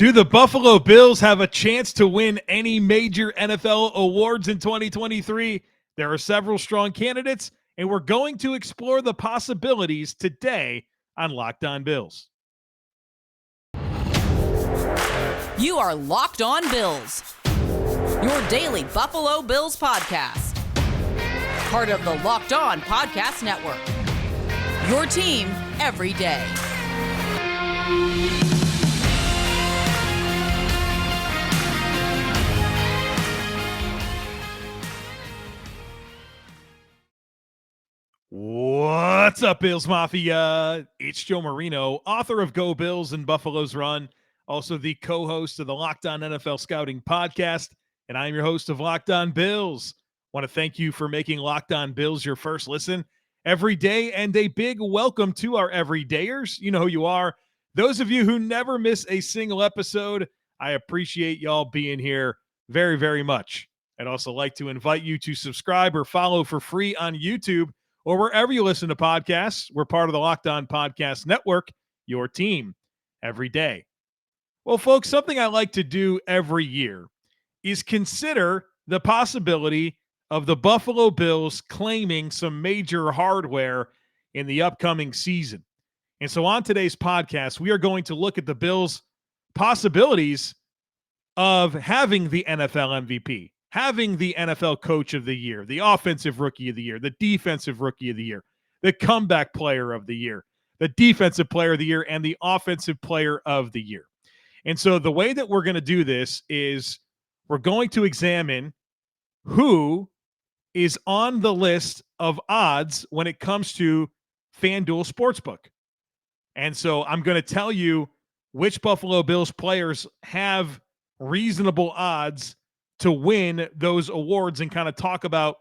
Do the Buffalo Bills have a chance to win any major NFL awards in 2023? There are several strong candidates, and we're going to explore the possibilities today on Locked On Bills. You are Locked On Bills, your daily Buffalo Bills podcast. Part of the Locked On Podcast Network, your team every day. What's up, Bills Mafia? It's Joe Marino, author of Go Bills and Buffalo's Run, also the co-host of the Locked On NFL Scouting podcast, and I'm your host of Locked On Bills. Want to thank you for making Locked On Bills your first listen every day, and a big welcome to our everydayers. You know who you are. Those of you who never miss a single episode, I appreciate y'all being here very, very much. I'd also like to invite you to subscribe or follow for free on YouTube or wherever you listen to podcasts. We're part of the Locked On Podcast Network, your team every day. Well, folks, something I like to do every year is consider the possibility of the Buffalo Bills claiming some major hardware in the upcoming season. And so on today's podcast, we are going to look at the Bills' possibilities of having the NFL MVP, having the NFL Coach of the Year, the Offensive Rookie of the Year, the Defensive Rookie of the Year, the Comeback Player of the Year, the Defensive Player of the Year, and the Offensive Player of the Year. And so the way that we're going to do this is we're going to examine who is on the list of odds when it comes to FanDuel Sportsbook. And so I'm going to tell you which Buffalo Bills players have reasonable odds to win those awards and kind of talk about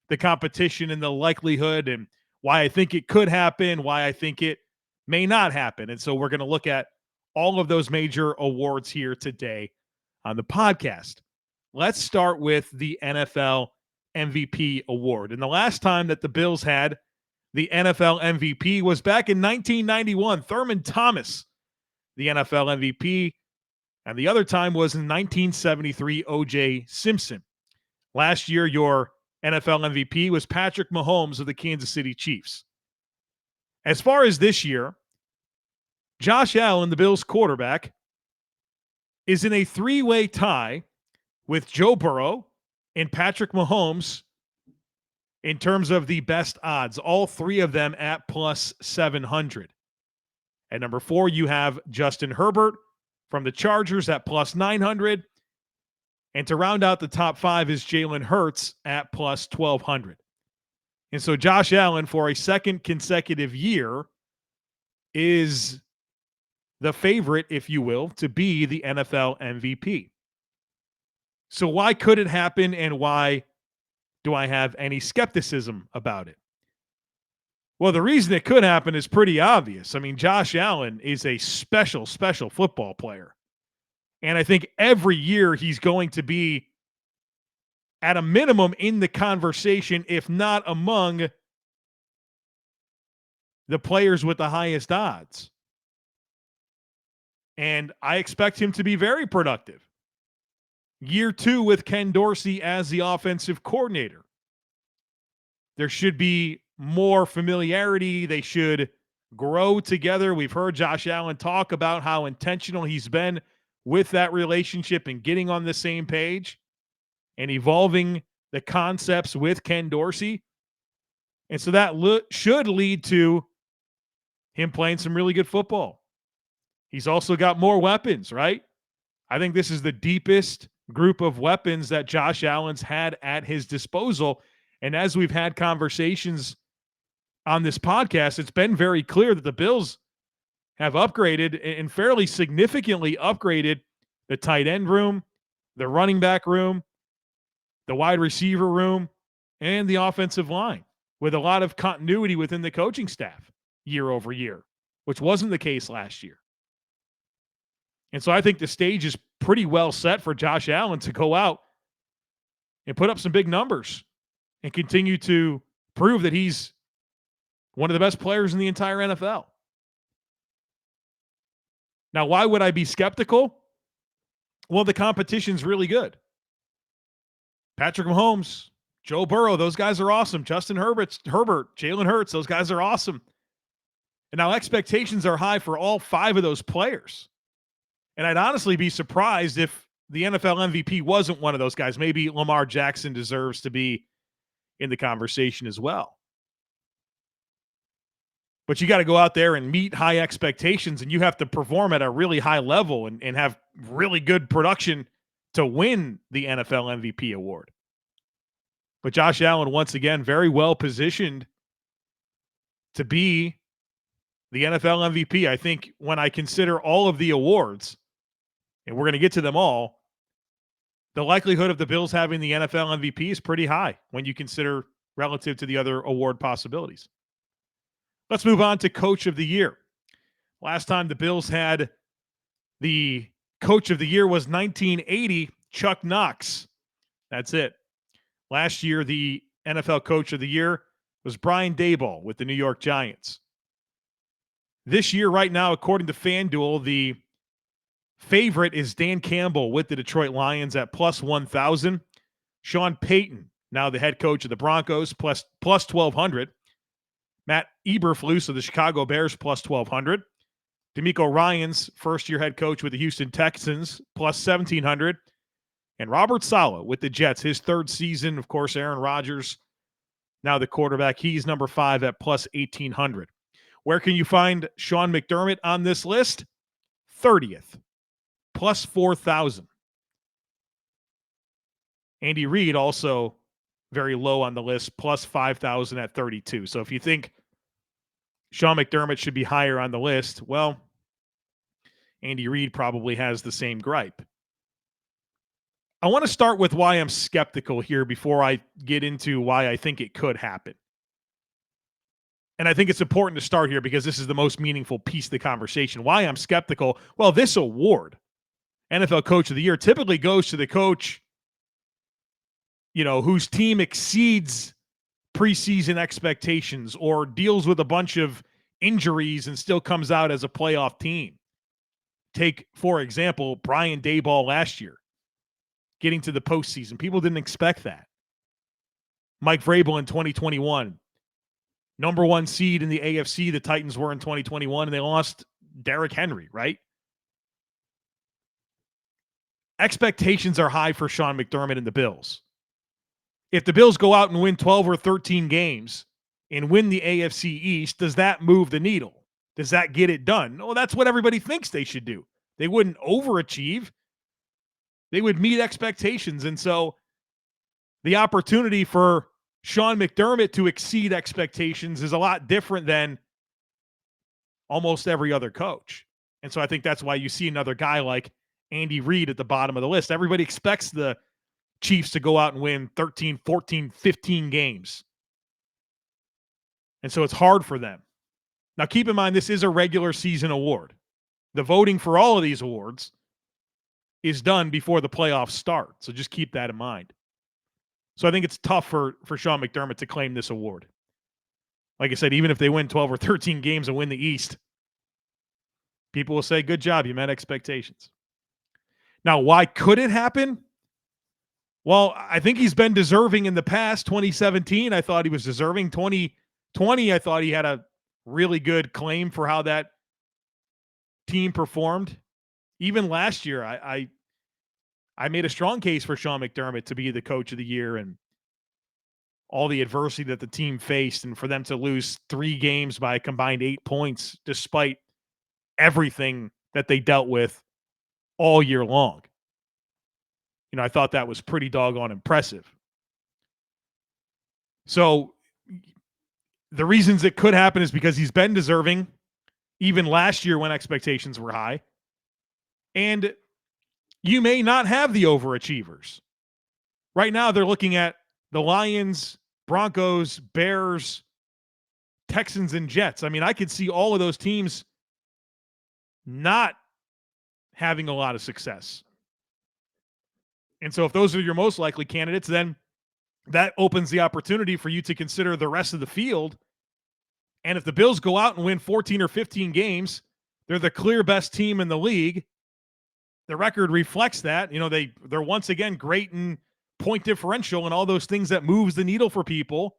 the competition and the likelihood and why I think it could happen, why I think it may not happen. And so we're going to look at all of those major awards here today on the podcast. Let's start with the NFL MVP award. And the last time that the Bills had the NFL MVP was back in 1991. Thurman Thomas, the NFL MVP. And the other time was in 1973, O.J. Simpson. Last year, your NFL MVP was Patrick Mahomes of the Kansas City Chiefs. As far as this year, Josh Allen, the Bills quarterback, is in a three-way tie with Joe Burrow and Patrick Mahomes in terms of the best odds, all three of them at plus 700. At number 4, you have Justin Herbert from the Chargers at plus 900. And to round out the top 5 is Jalen Hurts at plus 1,200. And so Josh Allen, for a second consecutive year, is the favorite, if you will, to be the NFL MVP. So why could it happen, and why do I have any skepticism about it? Well, the reason it could happen is pretty obvious. I mean, Josh Allen is a special, special football player. And I think every year he's going to be at a minimum in the conversation, if not among the players with the highest odds. And I expect him to be very productive. Year 2 with Ken Dorsey as the offensive coordinator. There should be more familiarity. They should grow together. We've heard Josh Allen talk about how intentional he's been with that relationship and getting on the same page and evolving the concepts with Ken Dorsey. And so that should lead to him playing some really good football. He's also got more weapons, right? I think this is the deepest group of weapons that Josh Allen's had at his disposal. And as we've had conversations on this podcast, it's been very clear that the Bills have upgraded and fairly significantly upgraded the tight end room, the running back room, the wide receiver room, and the offensive line, with a lot of continuity within the coaching staff year over year, which wasn't the case last year. And so I think the stage is pretty well set for Josh Allen to go out and put up some big numbers and continue to prove that he's one of the best players in the entire NFL. Now, why would I be skeptical? Well, the competition's really good. Patrick Mahomes, Joe Burrow, those guys are awesome. Justin Herbert, Jalen Hurts, those guys are awesome. And now expectations are high for all 5 of those players. And I'd honestly be surprised if the NFL MVP wasn't one of those guys. Maybe Lamar Jackson deserves to be in the conversation as well. But you got to go out there and meet high expectations, and you have to perform at a really high level and have really good production to win the NFL MVP award. But Josh Allen, once again, very well positioned to be the NFL MVP. I think when I consider all of the awards, and we're going to get to them all, the likelihood of the Bills having the NFL MVP is pretty high when you consider relative to the other award possibilities. Let's move on to Coach of the Year. Last time the Bills had the Coach of the Year was 1980, Chuck Knox. That's it. Last year, the NFL Coach of the Year was Brian Daboll with the New York Giants. This year, right now, according to FanDuel, the favorite is Dan Campbell with the Detroit Lions at plus 1,000. Sean Payton, now the head coach of the Broncos, plus 1,200. Matt Eberflus of the Chicago Bears, plus 1,200. DeMeco Ryans, first-year head coach with the Houston Texans, plus 1,700. And Robert Saleh with the Jets, his 3rd season. Of course, Aaron Rodgers, now the quarterback. He's number 5 at plus 1,800. Where can you find Sean McDermott on this list? 30th, plus 4,000. Andy Reid also very low on the list, plus 5,000 at 32. So if you think Sean McDermott should be higher on the list, well, Andy Reid probably has the same gripe. I want to start with why I'm skeptical here before I get into why I think it could happen. And I think it's important to start here because this is the most meaningful piece of the conversation. Why I'm skeptical? Well, this award, NFL Coach of the Year, typically goes to the coach, whose team exceeds preseason expectations or deals with a bunch of injuries and still comes out as a playoff team. Take, for example, Brian Daboll last year, getting to the postseason. People didn't expect that. Mike Vrabel in 2021, number 1 seed in the AFC, the Titans were in 2021, and they lost Derrick Henry, right? Expectations are high for Sean McDermott and the Bills. If the Bills go out and win 12 or 13 games and win the AFC East, does that move the needle? Does that get it done? No, that's what everybody thinks they should do. They wouldn't overachieve. They would meet expectations. And so the opportunity for Sean McDermott to exceed expectations is a lot different than almost every other coach. And so I think that's why you see another guy like Andy Reid at the bottom of the list. Everybody expects the Chiefs to go out and win 13, 14, 15 games. And so it's hard for them. Now, keep in mind, this is a regular season award. The voting for all of these awards is done before the playoffs start. So just keep that in mind. So I think it's tough for Sean McDermott to claim this award. Like I said, even if they win 12 or 13 games and win the East, people will say, good job, you met expectations. Now, why could it happen? Well, I think he's been deserving in the past. 2017, I thought he was deserving. 2020, I thought he had a really good claim for how that team performed. Even last year, I made a strong case for Sean McDermott to be the Coach of the Year and all the adversity that the team faced, and for them to lose 3 games by a combined 8 points despite everything that they dealt with all year long. I thought that was pretty doggone impressive. So the reasons it could happen is because he's been deserving even last year when expectations were high. And you may not have the overachievers. Right now, they're looking at the Lions, Broncos, Bears, Texans, and Jets. I mean, I could see all of those teams not having a lot of success. And so if those are your most likely candidates, then that opens the opportunity for you to consider the rest of the field. And if the Bills go out and win 14 or 15 games, they're the clear best team in the league. the record reflects that. They're once again great in point differential and all those things that moves the needle for people.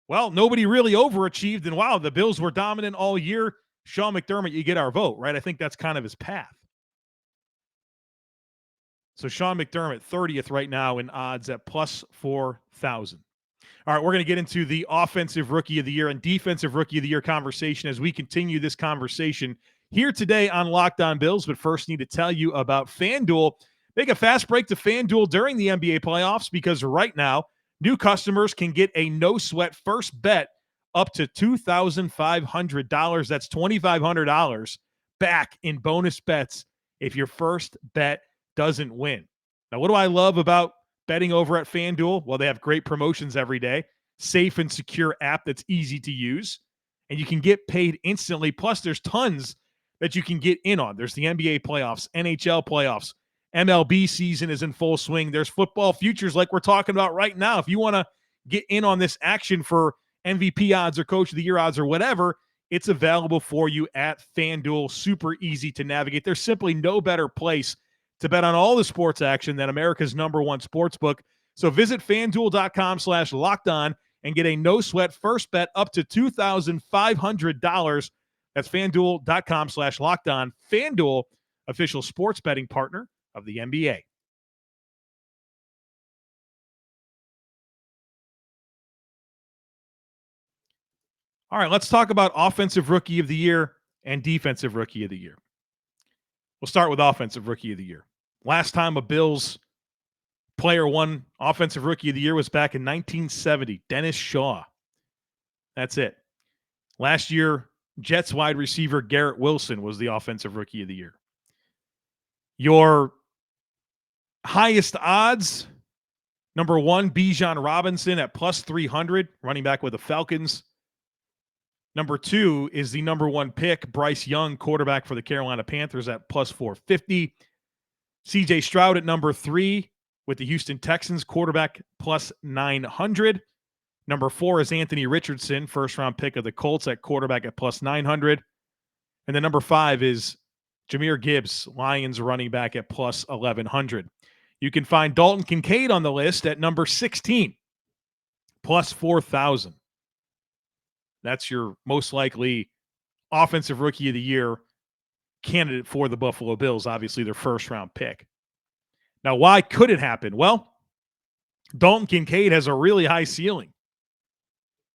Well, nobody really overachieved, and wow, the Bills were dominant all year. Sean McDermott, you get our vote, right? I think that's kind of his path. So Sean McDermott, 30th right now in odds at plus 4,000. All right, we're going to get into the offensive rookie of the year and defensive rookie of the year conversation as we continue this conversation here today on Locked On Bills. But first, need to tell you about FanDuel. Make a fast break to FanDuel during the NBA playoffs because right now, new customers can get a no-sweat first bet up to $2,500. That's $2,500 back in bonus bets if your first bet doesn't win. Now, what do I love about betting over at FanDuel? Well, they have great promotions every day, safe and secure app that's easy to use, and you can get paid instantly. Plus, there's tons that you can get in on. There's the NBA playoffs, NHL playoffs, MLB season is in full swing. There's football futures like we're talking about right now. If you want to get in on this action for MVP odds or Coach of the Year odds or whatever, it's available for you at FanDuel. Super easy to navigate. There's simply no better place to bet on all the sports action than America's #1 sports book. So visit FanDuel.com/lockedon and get a no-sweat first bet up to $2,500. That's FanDuel.com/lockedon. FanDuel, official sports betting partner of the NBA. All right, let's talk about offensive rookie of the year and defensive rookie of the year. We'll start with offensive rookie of the year. Last time a Bills player won offensive rookie of the year was back in 1970, Dennis Shaw. That's it. Last year, Jets wide receiver Garrett Wilson was the offensive rookie of the year. Your highest odds, number one, Bijan Robinson at plus 300, running back with the Falcons. Number two is the number one pick, Bryce Young, quarterback for the Carolina Panthers at plus 450. CJ Stroud at number three with the Houston Texans, quarterback plus 900. Number four is Anthony Richardson, first-round pick of the Colts at quarterback at plus 900. And then number five is Jahmyr Gibbs, Lions running back at plus 1,100. You can find Dalton Kincaid on the list at number 16, plus 4,000. That's your most likely offensive rookie of the year candidate for the Buffalo Bills, obviously their first-round pick. Now, why could it happen? Well, Dalton Kincaid has a really high ceiling.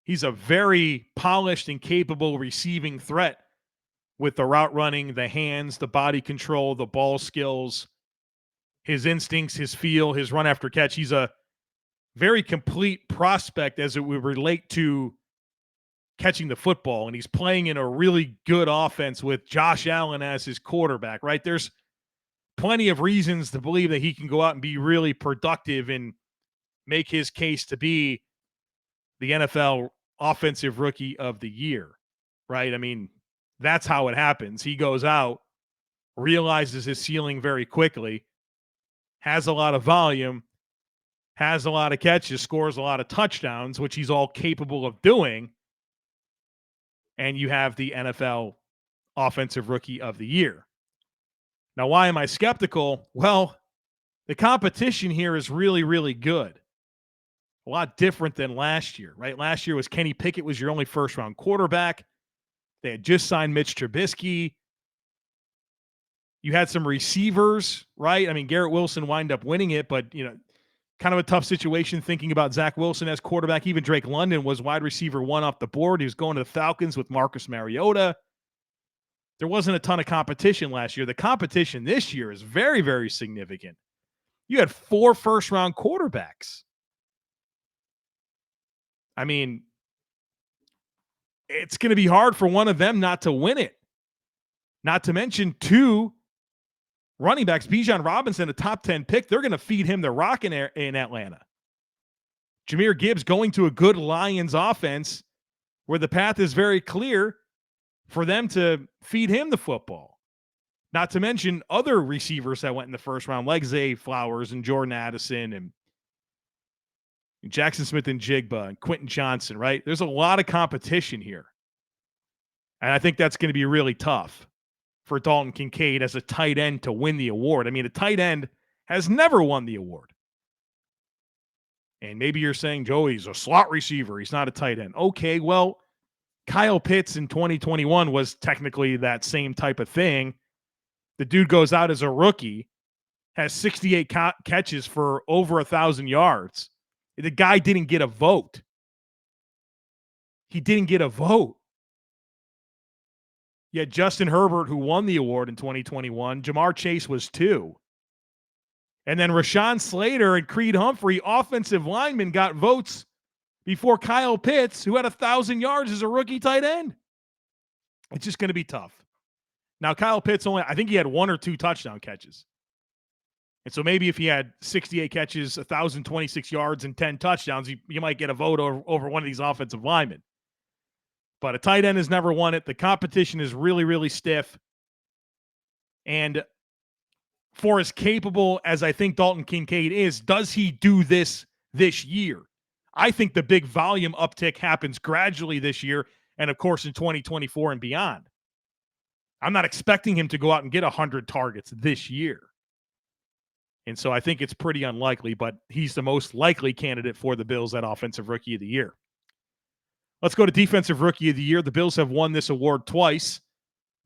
He's a very polished and capable receiving threat with the route running, the hands, the body control, the ball skills, his instincts, his feel, his run after catch. He's a very complete prospect as it would relate to catching the football, and he's playing in a really good offense with Josh Allen as his quarterback, right? There's plenty of reasons to believe that he can go out and be really productive and make his case to be the NFL offensive rookie of the year, right? I mean, that's how it happens. He goes out, realizes his ceiling very quickly, has a lot of volume, has a lot of catches, scores a lot of touchdowns, which he's all capable of doing. And you have the NFL offensive rookie of the year. Now, why am I skeptical? Well, the competition here is really, really good. A lot different than last year, right? Last year was Kenny Pickett was your only first-round quarterback. They had just signed Mitch Trubisky. You had some receivers, right? I mean, Garrett Wilson wound up winning it, but, kind of a tough situation thinking about Zach Wilson as quarterback. Even Drake London was wide receiver one off the board. He was going to the Falcons with Marcus Mariota. There wasn't a ton of competition last year. The competition this year is very, very significant. You had 4 first-round quarterbacks. I mean, it's going to be hard for one of them not to win it. Not to mention 2 running backs, Bijan Robinson, a top 10 pick. They're going to feed him the rock in Atlanta. Jahmyr Gibbs going to a good Lions offense where the path is very clear for them to feed him the football. Not to mention other receivers that went in the first round, like Zay Flowers and Jordan Addison and Jackson Smith and Jigba and Quentin Johnson, right? There's a lot of competition here. And I think that's going to be really tough for Dalton Kincaid as a tight end to win the award. I mean, a tight end has never won the award. And maybe you're saying, Joey's a slot receiver. He's not a tight end. Okay, well, Kyle Pitts in 2021 was technically that same type of thing. The dude goes out as a rookie, has 68 catches for over 1,000 yards. The guy didn't get a vote. He didn't get a vote. Yet Justin Herbert, who won the award in 2021, Jamar Chase was 2. And then Rashawn Slater and Creed Humphrey, offensive linemen, got votes before Kyle Pitts, who had 1,000 yards as a rookie tight end. It's just going to be tough. Now, Kyle Pitts I think he had 1 or 2 touchdown catches. And so maybe if he had 68 catches, 1,026 yards, and 10 touchdowns, you might get a vote over one of these offensive linemen. But a tight end has never won it. The competition is really, really stiff. And for as capable as I think Dalton Kincaid is, does he do this year? I think the big volume uptick happens gradually this year and, of course, in 2024 and beyond. I'm not expecting him to go out and get 100 targets this year. And so I think it's pretty unlikely, but he's the most likely candidate for the Bills at Offensive Rookie of the Year. Let's go to Defensive Rookie of the Year. The Bills have won this award twice.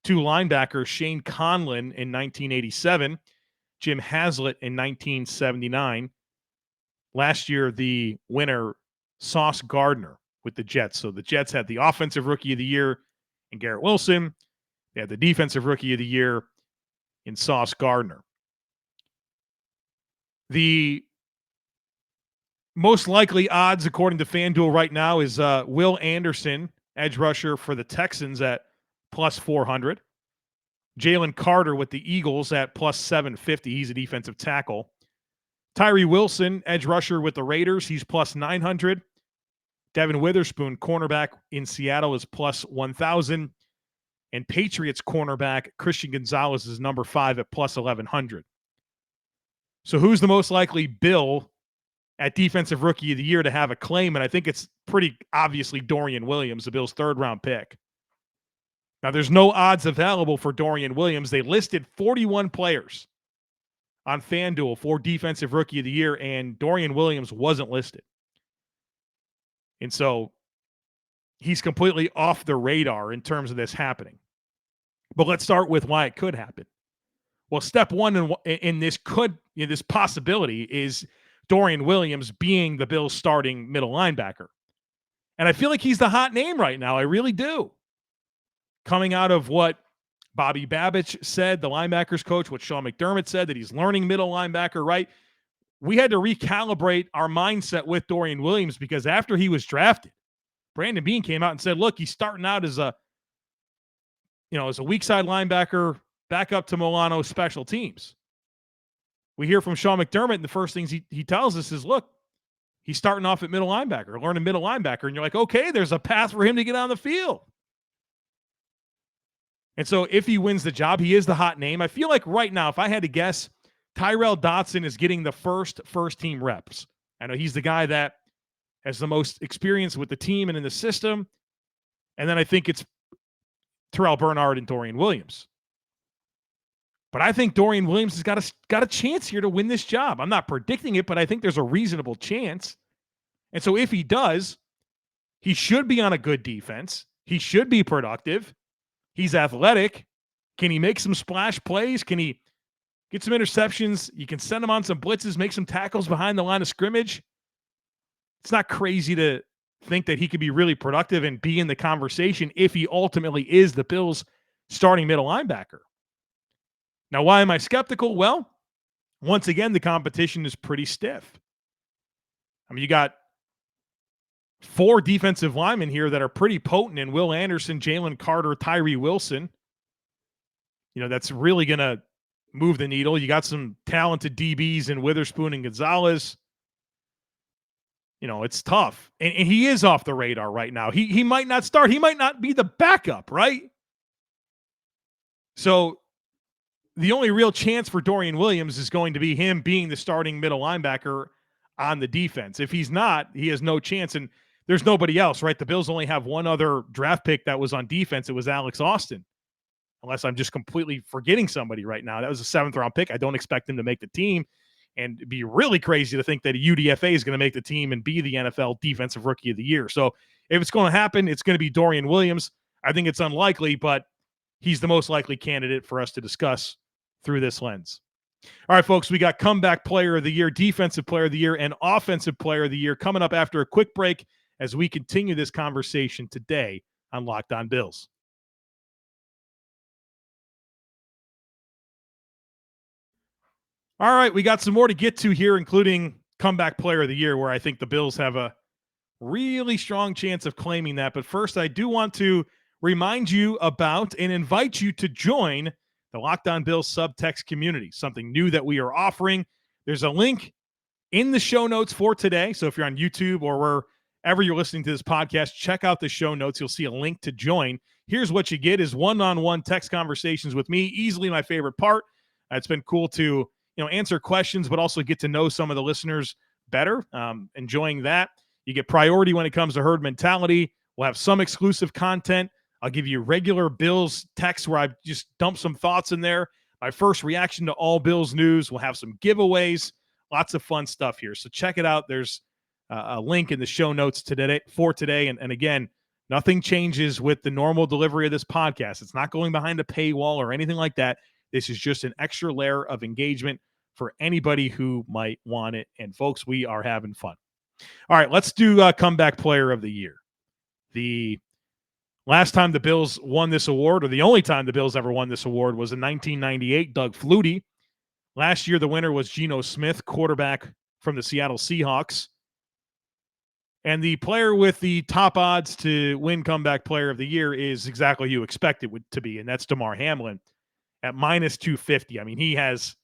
2 linebackers, Shane Conlon in 1987, Jim Haslett in 1979. Last year, the winner, Sauce Gardner with the Jets. So the Jets had the Offensive Rookie of the Year in Garrett Wilson. They had the Defensive Rookie of the Year in Sauce Gardner. The most likely odds, according to FanDuel right now, is Will Anderson, edge rusher for the Texans at plus 400. Jalen Carter with the Eagles at plus 750. He's a defensive tackle. Tyree Wilson, edge rusher with the Raiders. He's plus 900. Devin Witherspoon, cornerback in Seattle, is plus 1,000. And Patriots cornerback Christian Gonzalez is number 5 at plus 1,100. So who's the most likely Bill at Defensive Rookie of the Year to have a claim? And I think it's pretty obviously Dorian Williams, the Bills' 3rd-round pick. Now, there's no odds available for Dorian Williams. They listed 41 players on FanDuel for Defensive Rookie of the Year, and Dorian Williams wasn't listed. And so he's completely off the radar in terms of this happening. But let's start with why it could happen. Well, step one in this this possibility is Dorian Williams being the Bills' starting middle linebacker. And I feel like he's the hot name right now. I really do. Coming out of what Bobby Babich said, the linebackers coach, what Sean McDermott said, that he's learning middle linebacker, right? We had to recalibrate our mindset with Dorian Williams because after he was drafted, Brandon Beane came out and said, look, he's starting out as a weak side linebacker, back up to Milano special teams. We hear from Sean McDermott, and the first things he tells us is, look, he's starting off at middle linebacker, learning middle linebacker. And you're like, okay, there's a path for him to get on the field. And so if he wins the job, he is the hot name. I feel like right now, if I had to guess, Tyrell Dotson is getting the first team reps. I know he's the guy that has the most experience with the team and in the system. And then I think it's Terrell Bernard and Dorian Williams. But I think Dorian Williams has got a chance here to win this job. I'm not predicting it, but I think there's a reasonable chance. And so if he does, he should be on a good defense. He should be productive. He's athletic. Can he make some splash plays? Can he get some interceptions? You can send him on some blitzes, make some tackles behind the line of scrimmage. It's not crazy to think that he could be really productive and be in the conversation if he ultimately is the Bills' starting middle linebacker. Now, why am I skeptical? Well, once again, the competition is pretty stiff. I mean, you got 4 defensive linemen here that are pretty potent in Will Anderson, Jalen Carter, Tyree Wilson. That's really going to move the needle. You got some talented DBs in Witherspoon and Gonzalez. It's tough. And he is off the radar right now. He might not start. He might not be the backup, right? So the only real chance for Dorian Williams is going to be him being the starting middle linebacker on the defense. If he's not, he has no chance. And there's nobody else, right? The Bills only have one other draft pick that was on defense. It was Alex Austin. unless I'm just completely forgetting somebody right now. That was a 7th-round pick. I don't expect him to make the team. And it'd be really crazy to think that a UDFA is going to make the team and be the NFL Defensive Rookie of the Year. So if it's going to happen, it's going to be Dorian Williams. I think it's unlikely, but he's the most likely candidate for us to discuss through this lens. All right, folks, we got Comeback Player of the Year, Defensive Player of the Year, and Offensive Player of the Year coming up after a quick break as we continue this conversation today on Locked On Bills. All right, we got some more to get to here, including Comeback Player of the Year, where I think the Bills have a really strong chance of claiming that. But first, I do want to remind you about and invite you to join the Locked On Bills subtext community, something new that we are offering. There's a link in the show notes for today. So if you're on YouTube or wherever you're listening to this podcast, check out the show notes. You'll see a link to join. Here's what you get is one-on-one text conversations with me, easily my favorite part. It's been cool to answer questions, but also get to know some of the listeners better. Enjoying that. You get priority when it comes to herd mentality. We'll have some exclusive content. I'll give you regular Bills text where I just dump some thoughts in there. My first reaction to all Bills news. We'll have some giveaways. Lots of fun stuff here. So check it out. There's a link in the show notes for today. And again, nothing changes with the normal delivery of this podcast. It's not going behind a paywall or anything like that. This is just an extra layer of engagement for anybody who might want it. And folks, we are having fun. All right, let's do Comeback Player of the Year. The last time the Bills won this award, or the only time the Bills ever won this award, was in 1998, Doug Flutie. Last year, the winner was Geno Smith, quarterback from the Seattle Seahawks. And the player with the top odds to win Comeback Player of the Year is exactly who you expect it to be, and that's Damar Hamlin at minus 250. I mean, he has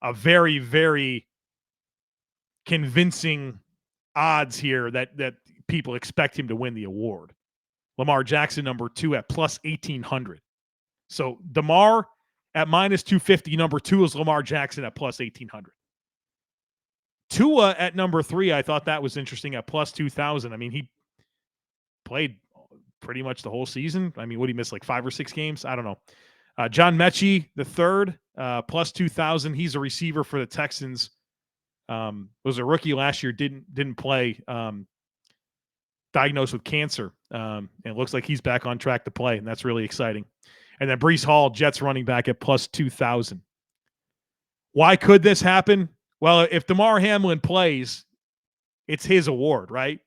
a very, very convincing odds here that people expect him to win the award. Lamar Jackson, number 2 at plus 1,800. So Damar at minus 250. Number 2 is Lamar Jackson at plus 1,800. Tua at number 3, I thought that was interesting at plus 2,000. I mean, he played pretty much the whole season. I mean, would he miss like 5 or 6 games? I don't know. John Mechie, the third, plus 2,000. He's a receiver for the Texans. Was a rookie last year, didn't play, diagnosed with cancer. And it looks like he's back on track to play, and that's really exciting. And then Breece Hall, Jets running back at plus 2,000. Why could this happen? Well, if Damar Hamlin plays, it's his award, right?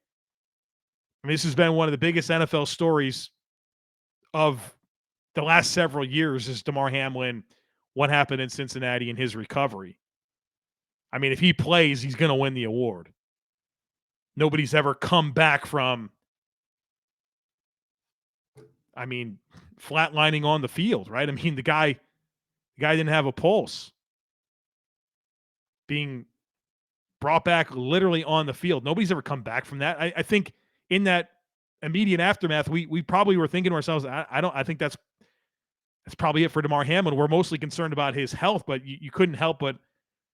I mean, this has been one of the biggest NFL stories of the last several years is Damar Hamlin, what happened in Cincinnati and his recovery. I mean, if he plays, he's going to win the award. Nobody's ever come back from, flatlining on the field, right? I mean, the guy didn't have a pulse. Being brought back literally on the field. Nobody's ever come back from that. I think in that immediate aftermath, we probably were thinking to ourselves, I think that's probably it for Damar Hamlin. We're mostly concerned about his health, but you couldn't help but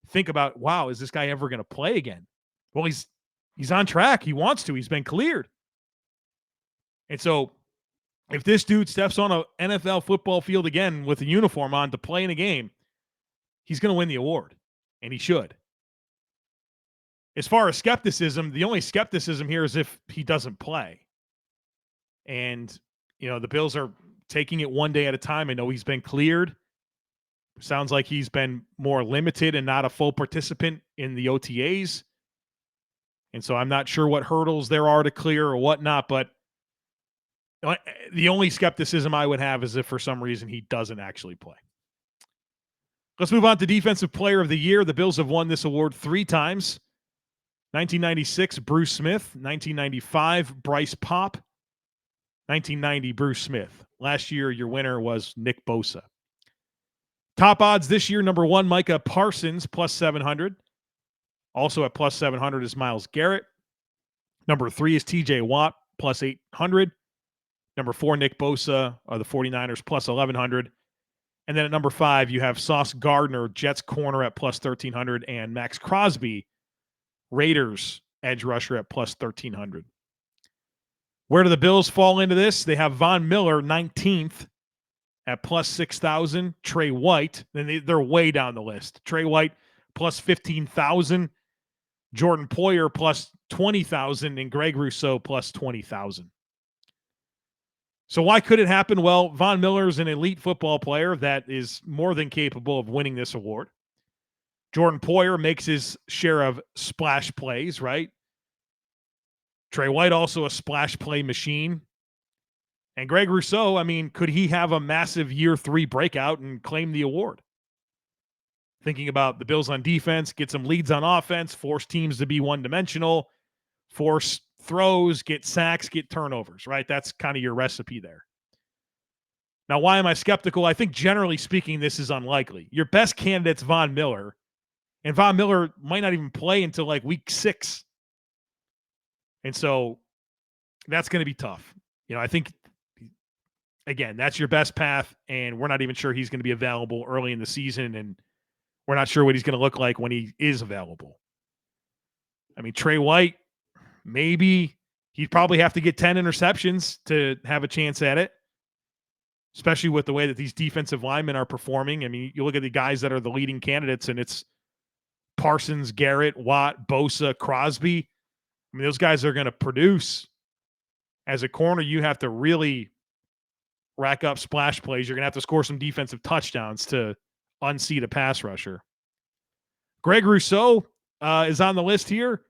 think about, wow, is this guy ever going to play again? Well, he's on track. He wants to. He's been cleared. And so if this dude steps on an NFL football field again with a uniform on to play in a game, he's going to win the award, and he should. As far as skepticism, the only skepticism here is if he doesn't play. And, the Bills are taking it one day at a time. I know he's been cleared. Sounds like he's been more limited and not a full participant in the OTAs. And so I'm not sure what hurdles there are to clear or whatnot, but the only skepticism I would have is if for some reason he doesn't actually play. Let's move on to Defensive Player of the Year. The Bills have won this award 3 times. 1996, Bruce Smith. 1995, Bryce Popp. 1990, Bruce Smith. Last year, your winner was Nick Bosa. Top odds this year, number 1, Micah Parsons, plus 700. Also at plus 700 is Myles Garrett. Number 3 is TJ Watt, plus 800. Number 4, Nick Bosa, the 49ers, plus 1,100. And then at number 5, you have Sauce Gardner, Jets corner at plus 1,300, and Max Crosby, Raiders edge rusher at plus 1,300. Where do the Bills fall into this? They have Von Miller, 19th, at plus 6,000. Trey White, then they're way down the list. Trey White plus 15,000. Jordan Poyer plus 20,000 and Greg Rousseau plus 20,000. So why could it happen? Well, Von Miller is an elite football player that is more than capable of winning this award. Jordan Poyer makes his share of splash plays, right? Trey White also a splash play machine. And Greg Rousseau, I mean, could he have a massive year 3 breakout and claim the award? Thinking about the Bills on defense, get some leads on offense, force teams to be one-dimensional, force throws, get sacks, get turnovers, right? That's kind of your recipe there. Now, why am I skeptical? I think generally speaking, this is unlikely. Your best candidate's Von Miller, and Von Miller might not even play until like week 6. And so that's going to be tough. I think, again, that's your best path, and we're not even sure he's going to be available early in the season, and we're not sure what he's going to look like when he is available. I mean, Trey White, maybe he'd probably have to get 10 interceptions to have a chance at it, especially with the way that these defensive linemen are performing. I mean, you look at the guys that are the leading candidates, and it's Parsons, Garrett, Watt, Bosa, Crosby. I mean, those guys are going to produce. As a corner, you have to really rack up splash plays. You're going to have to score some defensive touchdowns to unseat a pass rusher. Greg Rousseau is on the list here.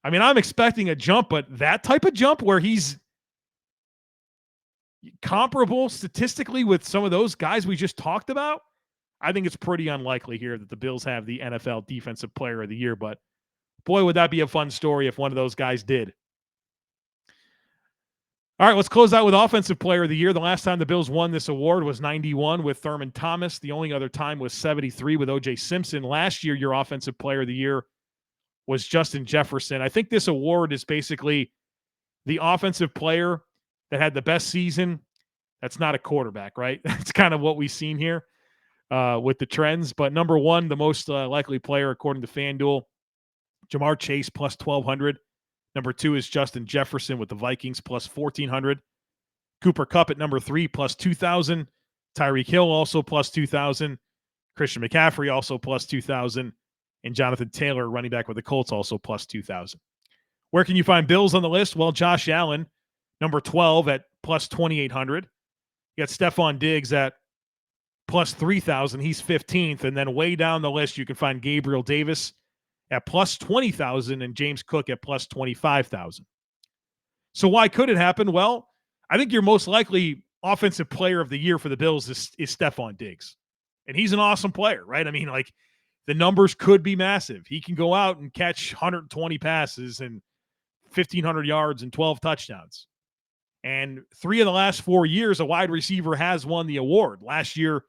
I mean, I'm expecting a jump, but that type of jump where he's comparable statistically with some of those guys we just talked about, I think it's pretty unlikely here that the Bills have the NFL Defensive Player of the Year, but boy, would that be a fun story if one of those guys did. All right, let's close out with Offensive Player of the Year. The last time the Bills won this award was 91 with Thurman Thomas. The only other time was 73 with O.J. Simpson. Last year, your Offensive Player of the Year was Justin Jefferson. I think this award is basically the offensive player that had the best season. That's not a quarterback, right? That's kind of what we've seen here with the trends. But number one, the most likely player according to FanDuel, Jamar Chase plus 1,200. Number 2 is Justin Jefferson with the Vikings plus 1,400. Cooper Kupp at number 3 plus 2,000. Tyreek Hill also plus 2,000. Christian McCaffrey also plus 2,000. And Jonathan Taylor, running back with the Colts, also plus 2,000. Where can you find Bills on the list? Well, Josh Allen, number 12 at plus 2,800. You got Stefon Diggs at plus 3,000. He's 15th. And then way down the list, you can find Gabriel Davis at plus 20,000 and James Cook at plus 25,000. So why could it happen? Well, I think your most likely offensive player of the year for the Bills is Stefon Diggs. And he's an awesome player, right? I mean, like, the numbers could be massive. He can go out and catch 120 passes and 1,500 yards and 12 touchdowns. And 3 of the last 4 years, a wide receiver has won the award. Last year,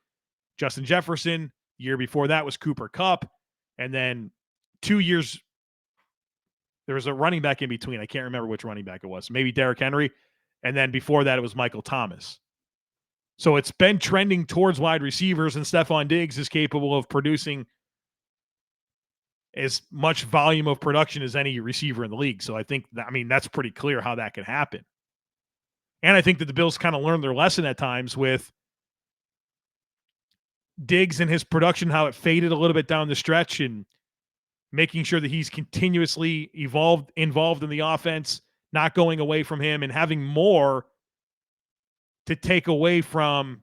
Justin Jefferson. The year before that was Cooper Kupp. And then 2 years, there was a running back in between. I can't remember which running back it was. Maybe Derrick Henry. And then before that, it was Michael Thomas. So it's been trending towards wide receivers, and Stefon Diggs is capable of producing as much volume of production as any receiver in the league. So I think, that's pretty clear how that could happen. And I think that the Bills kind of learned their lesson at times with Diggs and his production, how it faded a little bit down the stretch, and making sure that he's continuously involved in the offense, not going away from him, and having more to take away from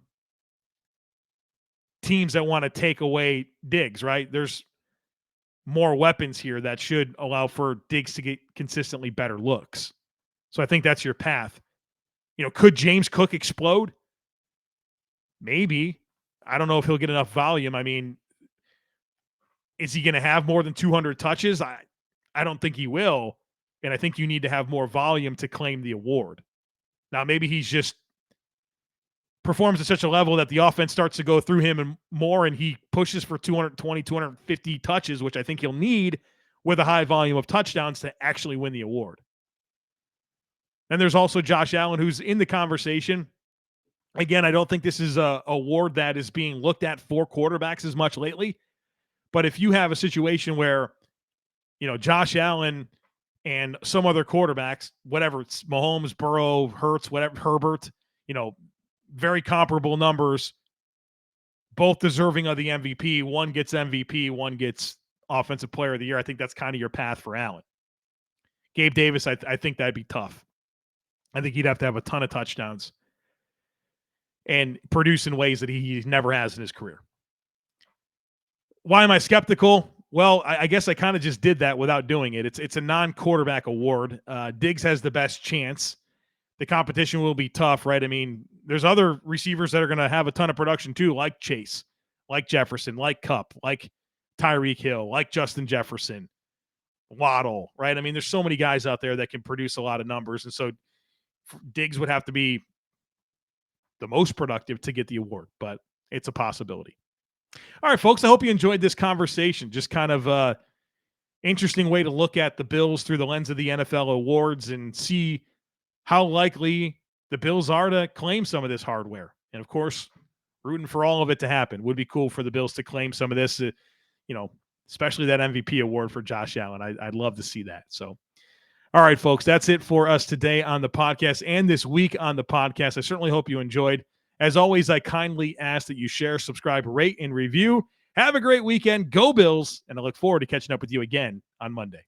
teams that want to take away Diggs, right? There's more weapons here that should allow for Diggs to get consistently better looks. So I think that's your path. Could James Cook explode? Maybe. I don't know if he'll get enough volume. I mean, is he going to have more than 200 touches? I don't think he will. And I think you need to have more volume to claim the award. Now, maybe he's just performs at such a level that the offense starts to go through him and more, and he pushes for 220, 250 touches, which I think he'll need with a high volume of touchdowns to actually win the award. And there's also Josh Allen, who's in the conversation. Again, I don't think this is a award that is being looked at for quarterbacks as much lately. But if you have a situation where, Josh Allen and some other quarterbacks, whatever, it's Mahomes, Burrow, Hurts, whatever, Herbert, very comparable numbers, both deserving of the MVP. One gets MVP, one gets Offensive Player of the Year. I think that's kind of your path for Allen. Gabe Davis, I think that'd be tough. I think he'd have to have a ton of touchdowns and produce in ways that he never has in his career. Why am I skeptical? Well, I guess I kind of just did that without doing it. It's a non-quarterback award. Diggs has the best chance. The competition will be tough, right? I mean, there's other receivers that are going to have a ton of production too, like Chase, like Jefferson, like Kupp, like Tyreek Hill, like Justin Jefferson, Waddle, right? I mean, there's so many guys out there that can produce a lot of numbers. And so Diggs would have to be the most productive to get the award, but it's a possibility. All right, folks, I hope you enjoyed this conversation. Just kind of interesting way to look at the Bills through the lens of the NFL awards and see how likely the Bills are to claim some of this hardware. And, of course, rooting for all of it to happen. Would be cool for the Bills to claim some of this, especially that MVP award for Josh Allen. I'd love to see that. So, all right, folks, that's it for us today on the podcast and this week on the podcast. I certainly hope you enjoyed. As always, I kindly ask that you share, subscribe, rate, and review. Have a great weekend. Go Bills, and I look forward to catching up with you again on Monday.